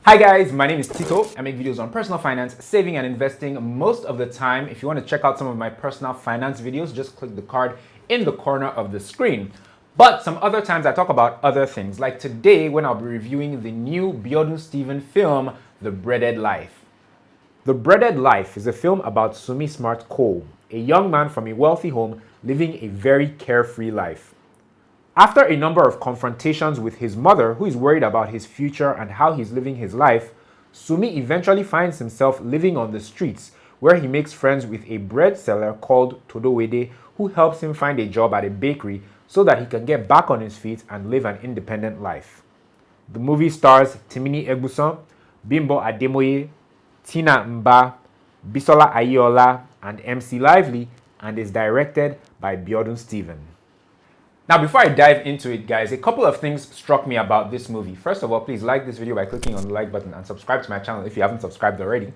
Hi guys, my name is Tito. I make videos on personal finance, saving and investing most of the time. If you want to check out some of my personal finance videos, just click the card in the corner of the screen. But some other times I talk about other things, like today when I'll be reviewing the new Biodun Stephen film, The Breaded Life. The Breaded Life is a film about Sumi Smart Cole, a young man from a wealthy home living a very carefree life. After a number of confrontations with his mother, who is worried about his future and how he's living his life, Sumi eventually finds himself living on the streets, where he makes friends with a bread seller called Todowede, who helps him find a job at a bakery so that he can get back on his feet and live an independent life. The movie stars Timini Egbuson, Bimbo Ademoye, Tina Mba, Bisola Aiyeola, and MC Lively, and is directed by Biodun Stephen. Now, before I dive into it, guys, a couple of things struck me about this movie. First of all, please like this video by clicking on the like button and subscribe to my channel if you haven't subscribed already.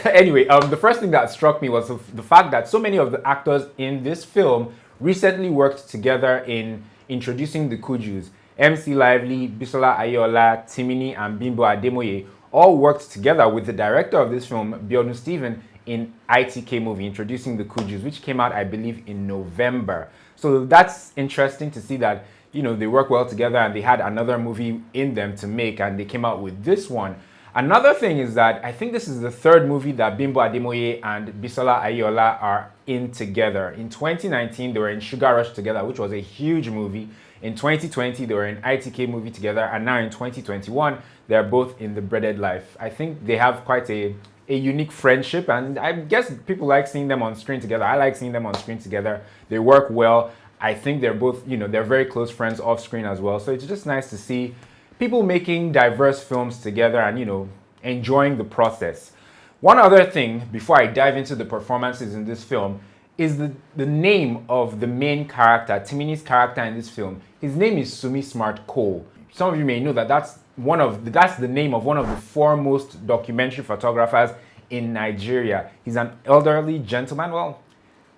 Anyway, the first thing that struck me was the fact that so many of the actors in this film recently worked together in introducing the Kujus. MC Lively, Bisola Aiyeola, Timini, and Bimbo Ademoye all worked together with the director of this film, Biodun Stephen, in ITK movie, Introducing the Kujus, which came out, I believe, in November. So that's interesting to see that, you know, they work well together and they had another movie in them to make and they came out with this one. Another thing is that I think this is the third movie that Bimbo Ademoye and Bisola Aiyeola are in together. In 2019, they were in Sugar Rush together, which was a huge movie. In 2020, they were in ITK movie together. And now in 2021, they're both in The Breaded Life. I think they have quite a unique friendship, and I guess people like seeing them on screen together. I like seeing them on screen together. They work well. I think they're both, you know, they're very close friends off screen as well. So it's just nice to see people making diverse films together and, you know, enjoying the process. One other thing before I dive into the performances in this film is the name of the main character, Timini's character in this film. His name is Sumi Smart Cole. Some of you may know that that's the name of one of the foremost documentary photographers in Nigeria. He's an elderly gentleman, well,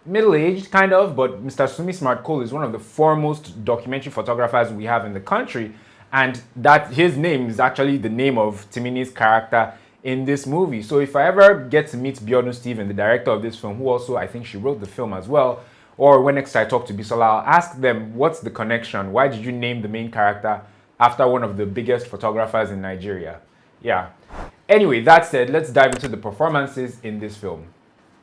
middle-aged kind of, but Mr. Sumi Smart Cole is one of the foremost documentary photographers we have in the country, and that his name is actually the name of Timini's character in this movie. So if I ever get to meet Biodun Stephen, the director of this film, who also I think she wrote the film as well, or when next I talk to Bisola, I'll ask them, what's the connection? Why did you name the main character after one of the biggest photographers in Nigeria? Yeah. Anyway, that said, let's dive into the performances in this film.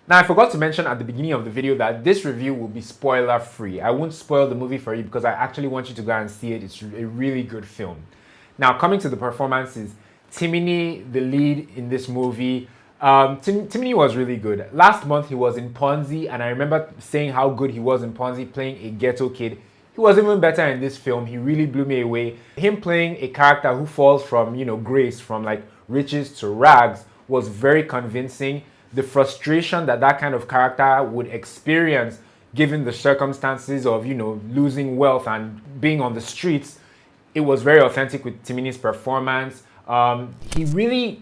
Now, I forgot to mention at the beginning of the video that this review will be spoiler free. I won't spoil the movie for you because I actually want you to go and see it. It's a really good film. Now, coming to the performances, Timini, the lead in this movie, Timini was really good. Last month, he was in Ponzi, and I remember saying how good he was in Ponzi, playing a ghetto kid. He was even better in this film. He really blew me away. Him playing a character who falls from, you know, grace, from like riches to rags, was very convincing. The frustration that kind of character would experience given the circumstances of, you know, losing wealth and being on the streets, it was very authentic with Timini's performance. He really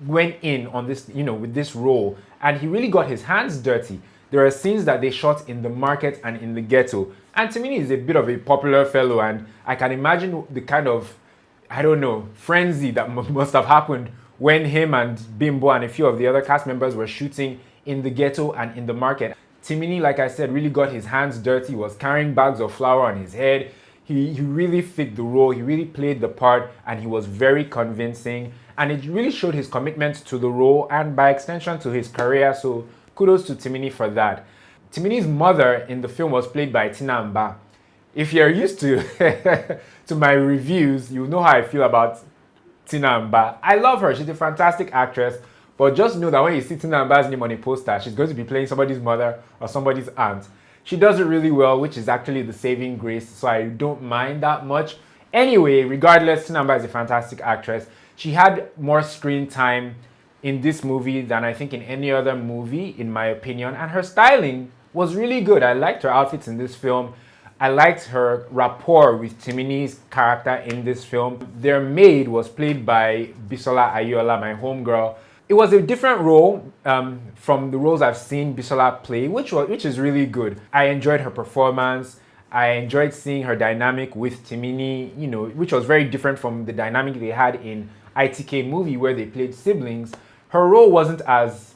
went in on this, you know, with this role, and he really got his hands dirty. There are scenes that they shot in the market and in the ghetto, and Timini is a bit of a popular fellow, and I can imagine the kind of, I don't know, frenzy that must have happened when him and Bimbo and a few of the other cast members were shooting in the ghetto and in the market. Timini, like I said, really got his hands dirty, was carrying bags of flour on his head. He really fit the role, he really played the part, and he was very convincing. And it really showed his commitment to the role and by extension to his career, so kudos to Timini for that. Timini's mother in the film was played by Tina Mba. If you're used to, to my reviews, you know how I feel about Tina Mba. I love her, she's a fantastic actress, but just know that when you see Tina Mba's name on a poster, she's going to be playing somebody's mother or somebody's aunt. She does it really well, which is actually the saving grace, so I don't mind that much. Anyway, regardless, Tina Mba is a fantastic actress. She had more screen time in this movie than I think in any other movie, in my opinion, and her styling was really good. I liked her outfits in this film. I liked her rapport with Timini's character in this film. Their maid was played by Bisola Aiyeola, my homegirl. It was a different role from the roles I've seen Bisola play, which is really good. I enjoyed her performance. I enjoyed seeing her dynamic with Timini, you know, which was very different from the dynamic they had in ITK movie where they played siblings, her role wasn't as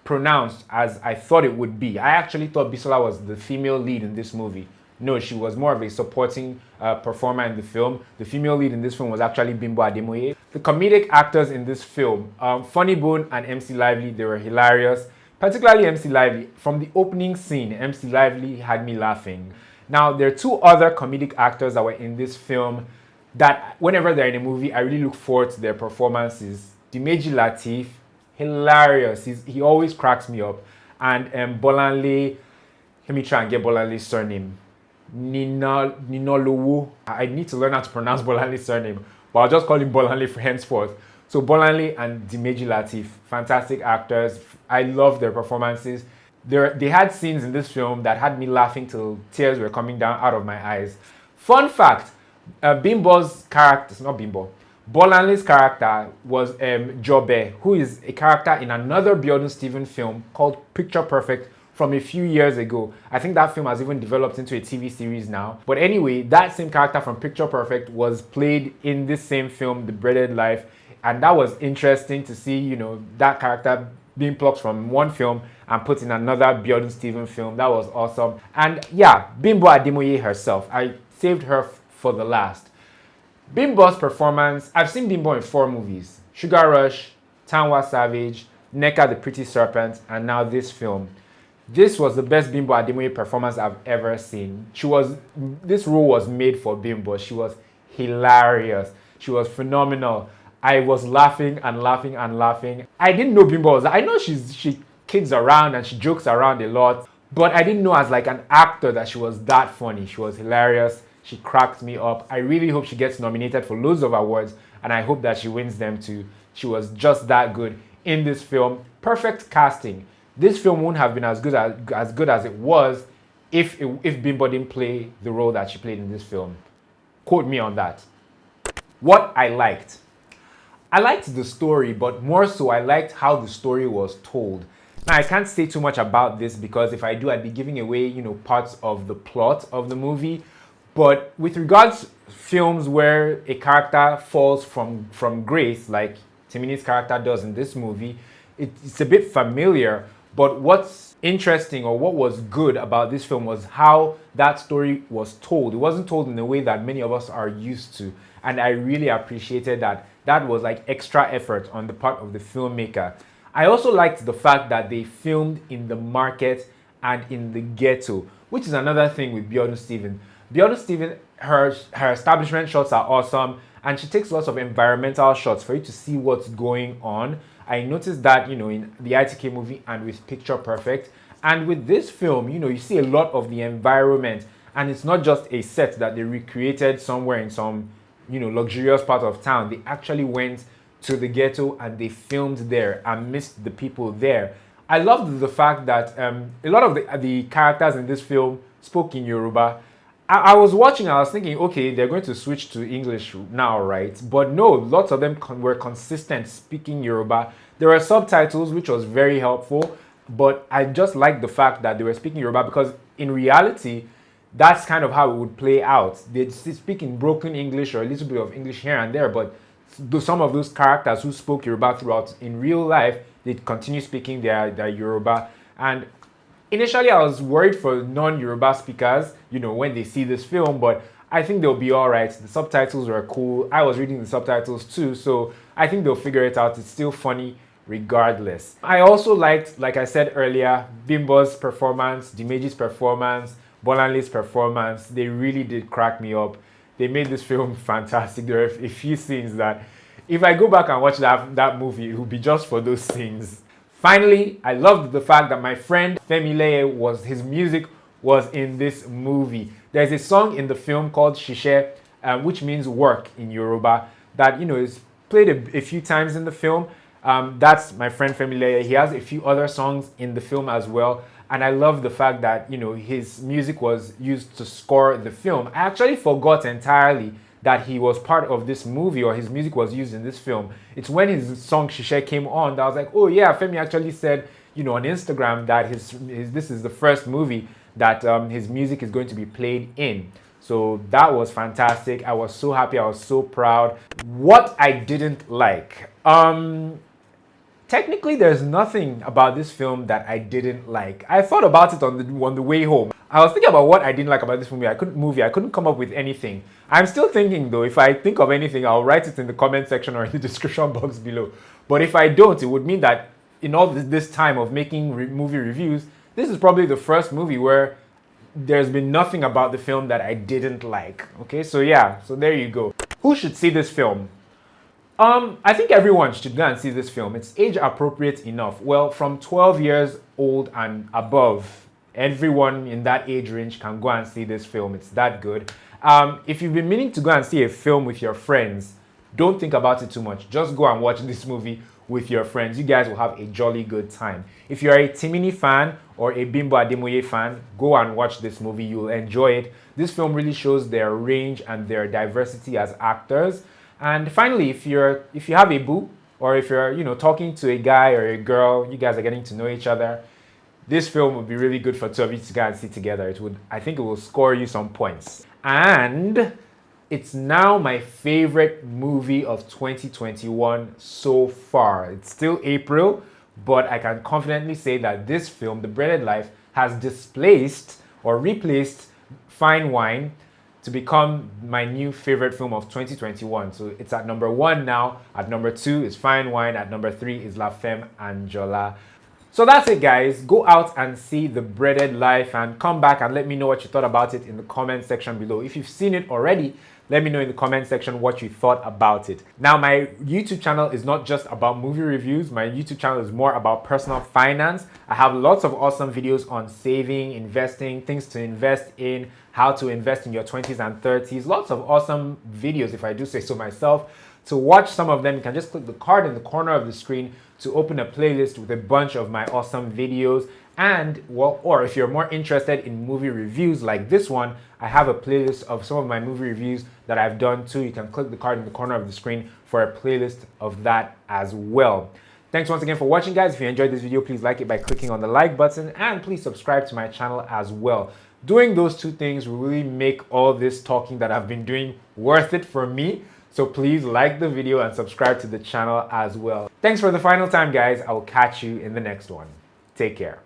pronounced as I thought it would be. I actually thought Bisola was the female lead in this movie. No, she was more of a supporting performer in the film. The female lead in this film was actually Bimbo Ademoye. The comedic actors in this film, Funnybone and MC Lively, they were hilarious. Particularly MC Lively. From the opening scene, MC Lively had me laughing. Now, there are two other comedic actors that were in this film that whenever they're in a movie, I really look forward to their performances. Dimeji Lateef, hilarious. He always cracks me up. And Bolanle, let me try and get Bolanle's surname. Ninalowo. I need to learn how to pronounce Bolanle's surname, but I'll just call him Bolanle for henceforth. So Bolanle and Dimeji Lateef, fantastic actors. I love their performances. They had scenes in this film that had me laughing till tears were coming down out of my eyes. Fun fact, Bimbo's character, not Bimbo, Bolanle's character was Jobe, who is a character in another Biodun Stephen film called Picture Perfect from a few years ago. I think that film has even developed into a TV series now. But anyway, that same character from Picture Perfect was played in this same film, The Breaded Life. And that was interesting to see, you know, that character being plucked from one film and put in another Biodun Stephen film. That was awesome. And yeah, Bimbo Ademoye herself. I saved her for the last. Bimbo's performance, I've seen Bimbo in 4 movies. Sugar Rush, Tanwa Savage, Neka the Pretty Serpent, and now this film. This was the best Bimbo Ademoye performance I've ever seen. This role was made for Bimbo. She was hilarious. She was phenomenal. I was laughing and laughing and laughing. I didn't know Bimbo was, I know she kids around and she jokes around a lot, but I didn't know as like an actor that she was that funny. She was hilarious. She cracked me up. I really hope she gets nominated for loads of awards, and I hope that she wins them too. She was just that good in this film. Perfect casting. This film wouldn't have been as good as it was if Bimbo didn't play the role that she played in this film. Quote me on that. What I liked. I liked the story, but more so I liked how the story was told. Now, I can't say too much about this because if I do, I'd be giving away, you know, parts of the plot of the movie. But with regards to films where a character falls from grace, like Timini's character does in this movie, it's a bit familiar. But what's interesting or what was good about this film was how that story was told. It wasn't told in a way that many of us are used to. And I really appreciated that. That was like extra effort on the part of the filmmaker. I also liked the fact that they filmed in the market and in the ghetto, which is another thing with Biodun Stephen. Biodun Stephen, her establishment shots are awesome, and she takes lots of environmental shots for you to see what's going on. I noticed that, you know, in the ITK movie and with Picture Perfect. And with this film, you know, you see a lot of the environment, and it's not just a set that they recreated somewhere in some, you know, luxurious part of town. They actually went to the ghetto and they filmed there and missed the people there. I loved the fact that a lot of the characters in this film spoke in Yoruba. I was watching, I was thinking, okay, they're going to switch to English now, right? But no, lots of them were consistent speaking Yoruba. There were subtitles, which was very helpful, but I just liked the fact that they were speaking Yoruba because in reality, that's kind of how it would play out. They'd speak in broken English or a little bit of English here and there, but some of those characters who spoke Yoruba throughout in real life, they'd continue speaking their Yoruba. And initially, I was worried for non-Yoruba speakers, you know, when they see this film, but I think they'll be all right. The subtitles were cool. I was reading the subtitles too, so I think they'll figure it out. It's still funny regardless. I also liked, like I said earlier, Bimbo's performance, Dimeji's performance, Bolanle's performance. They really did crack me up. They made this film fantastic. There are a few scenes that, if I go back and watch that movie, it will be just for those scenes. Finally, I loved the fact that my friend Femileye his music was in this movie. There's a song in the film called Shishe, which means work in Yoruba, that, you know, is played a few times in the film. That's my friend Femileye. He has a few other songs in the film as well. And I love the fact that, you know, his music was used to score the film. I actually forgot entirely that he was part of this movie or his music was used in this film. It's when his song Shishe came on that I was like, oh yeah, Femi actually said, you know, on Instagram that this is the first movie that his music is going to be played in. So that was fantastic. I was so happy. I was so proud. What I didn't like. Technically, there's nothing about this film that I didn't like. I thought about it on the way home. I was thinking about what I didn't like about this movie. I couldn't come up with anything. I'm still thinking though, if I think of anything, I'll write it in the comment section or in the description box below. But if I don't, it would mean that in all this time of making movie reviews, this is probably the first movie where there's been nothing about the film that I didn't like. Okay, so yeah, so there you go. Who should see this film? I think everyone should go and see this film. It's age appropriate enough. Well, from 12 years old and above, everyone in that age range can go and see this film. It's that good. If you've been meaning to go and see a film with your friends, don't think about it too much. Just go and watch this movie with your friends. You guys will have a jolly good time. If you're a Timini fan or a Bimbo Ademoye fan, go and watch this movie. You'll enjoy it. This film really shows their range and their diversity as actors. And finally, if you have a boo, or if you're talking to a guy or a girl, you guys are getting to know each other, this film would be really good for two of you to go and see together. I think it will score you some points. And it's now my favorite movie of 2021 so far. It's still April, but I can confidently say that this film, The Breaded Life, has displaced or replaced Fine Wine to become my new favorite film of 2021. So it's at number 1 now. At number 2 is Fine Wine. At number 3 is La Femme Eniola. So that's it, guys. Go out and see The Breaded Life and come back and let me know what you thought about it in the comment section below. If you've seen it already, let me know in the comment section what you thought about it. Now, my YouTube channel is not just about movie reviews. My YouTube channel is more about personal finance. I have lots of awesome videos on saving, investing, things to invest in, how to invest in your 20s and 30s. Lots of awesome videos, if I do say so myself. To watch some of them, you can just click the card in the corner of the screen to open a playlist with a bunch of my awesome videos. And, well, or if you're more interested in movie reviews like this one, I have a playlist of some of my movie reviews that I've done too. You can click the card in the corner of the screen for a playlist of that as well. Thanks once again for watching, guys. If you enjoyed this video, please like it by clicking on the like button and please subscribe to my channel as well. Doing those two things will really make all this talking that I've been doing worth it for me. So please like the video and subscribe to the channel as well. Thanks for the final time, guys. I will catch you in the next one. Take care.